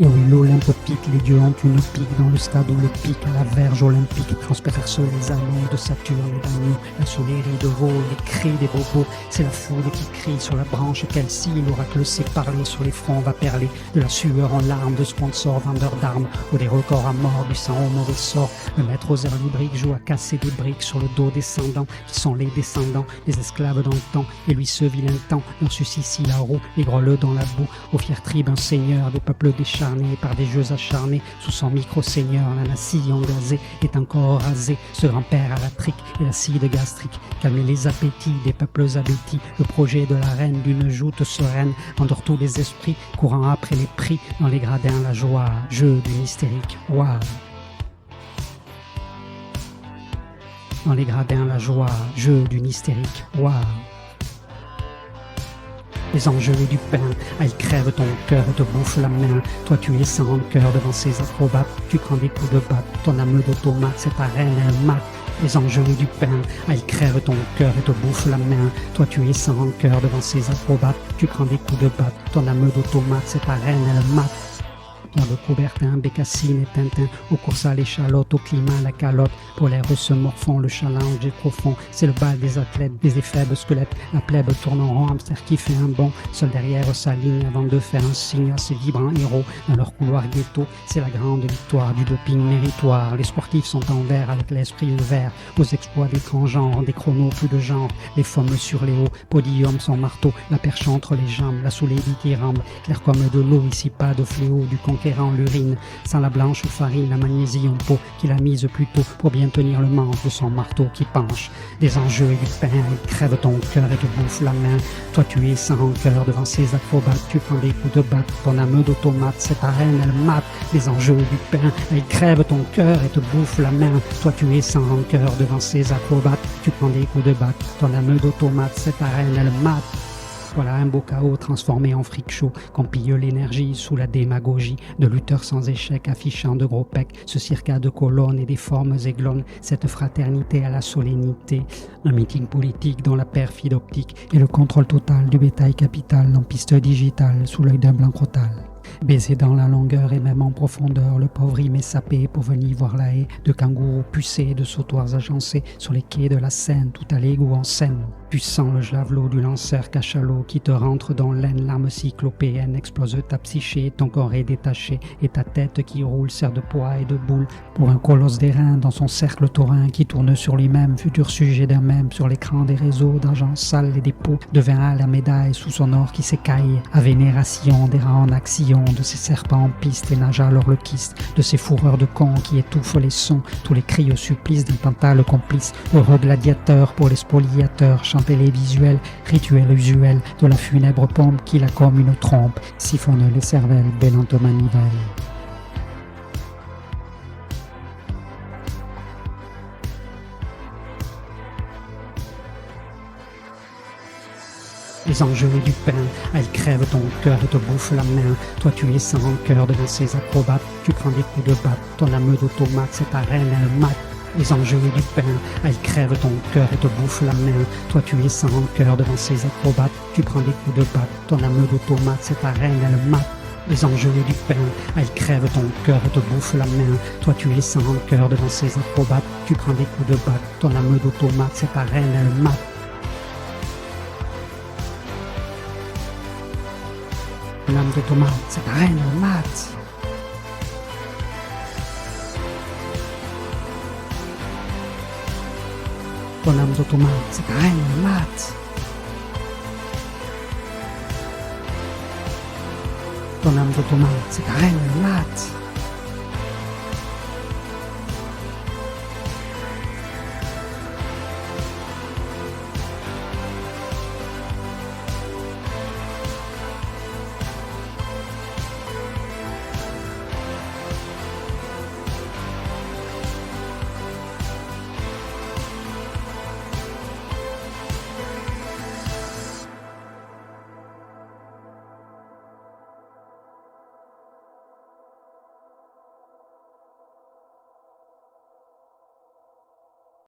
Et oui, l'Olympe pique, les dieux ont une pique dans le stade où le pic à la verge olympique transperce les anneaux de Saturne et d'agneau. La solerie de veau, les cris des bobos, c'est la foudre qui crie sur la branche qu'elle scie. L'oracle sait parler, sur les fronts va perler de la sueur en larmes de sponsors, vendeurs d'armes ou des records à mort, du sang au mauvais sort. Le maître aux airs lubriques joue à casser des briques sur le dos descendants qui sont les descendants des esclaves dans le temps. Et lui ce vilain temps, dans ici la roue, les greleux dans la boue, aux fiers tribes un seigneur des peuples décharnés par des jeux acharnés, sous son micro-seigneur, la nacille engazée est encore rasée, ce grand-père à la trique et l'acide gastrique, calmer les appétits des peuples abétis, le projet de la reine d'une joute sereine, endort tous les esprits, courant après les prix, dans les gradins la joie, jeu du hystérique, waouh. Dans les gradins la joie, jeu d'une hystérique, waouh. Les enjeux du pain, ils crèvent ton cœur et te bouffent la main. Toi tu es sans cœur devant ces acrobates, tu prends des coups de batte, ton âme d'automate, c'est ta reine, elle mate. Les enjeux du pain, ils crèvent ton cœur et te bouffent la main. Toi tu es sans cœur devant ces acrobates, tu prends des coups de batte, ton âme d'automate, c'est ta reine, elle mate. Pierre de Coubertin, Bécassine et Tintin, aux courses à l'échalote, au climat, la calotte, polaire se morfond, le challenge est profond, c'est le bal des athlètes, des faibles squelettes, la plèbe tourne en rond, hamster qui fait un bond, seul derrière sa ligne avant de faire un signe à ses vibrants héros, dans leur couloir ghetto, c'est la grande victoire du doping méritoire, les sportifs sont en vert avec l'esprit ouvert, aux exploits des transgenres, des chronos plus de genre, les femmes sur les hauts, podium sans marteau, la perche entre les jambes, la soulédie qui rampe, clair comme de l'eau, ici pas de fléau, du conquérant l'urine, sans la blanche farine, la magnésie en peau qu'il a mise plus tôt pour bien tenir le manche de son marteau qui penche. Des enjeux et du pain, il crève ton cœur et te bouffe la main. Toi tu es sans cœur devant ces acrobates, tu prends des coups de batte, ton âme d'automate, c'est ta reine, elle mate. Les enjeux et du pain, il crève ton cœur et te bouffe la main. Toi tu es sans cœur devant ces acrobates, tu prends des coups de batte, ton âme d'automate, c'est ta reine, elle mate. Voilà un beau chaos transformé en freak show, qu'on pille l'énergie sous la démagogie de lutteurs sans échec affichant de gros pecs, ce cirque à deux colonnes et des formes aiglonnes, cette fraternité à la solennité, un meeting politique dont la perfide optique et le contrôle total du bétail capital en piste digitale sous l'œil d'un blanc crotal. Baiser dans la longueur et même en profondeur, le pauvre y met sapé pour venir voir la haie de kangourous pucés, de sautoirs agencés sur les quais de la Seine, tout à l'égout en scène. Puissant le javelot du lanceur cachalot qui te rentre dans l'aine, l'arme cyclopéenne explose ta psyché, ton corps est détaché et ta tête qui roule sert de poids et de boule pour un colosse d'airain dans son cercle taurin qui tourne sur lui-même, futur sujet d'un même sur l'écran des réseaux d'argent sale et des pots de vin à la médaille sous son or qui s'écaille à vénération des rangs en action de ces serpents en piste et nage alors le kyste de ces fourreurs de cons qui étouffent les sons, tous les cris au supplice d'un tantale complice, heureux gladiateur pour les spoliateurs, chanter les visuels, rituels usuels de la funèbre pompe qui la comme une trompe, siphonne les cervelles, bellante manivelle. Les enjeux du pain, ils crèvent ton cœur et te bouffent la main. Toi tu es sans cœur devant ces acrobates, tu prends des coups de batte, ton âme d'automate, c'est ta reine, elle mate. Les enjeux du pain, ils crèvent ton cœur et te bouffent la main. Toi tu es sans cœur devant ces acrobates, tu prends des coups de batte, ton âme d'automate, c'est ta reine, elle mate. Les enjeux du pain, ils crèvent ton cœur et te bouffent la main. Toi tu es sans cœur devant ces acrobates, tu prends des coups de batte, ton âme d'automate, c'est ta reine, elle mate. L'âme d'automate, c'est ta reine, elle mate. Ton âme d'automate, c'est ta reine, elle mate. Ton âme d'automate, c'est ta reine, elle mate.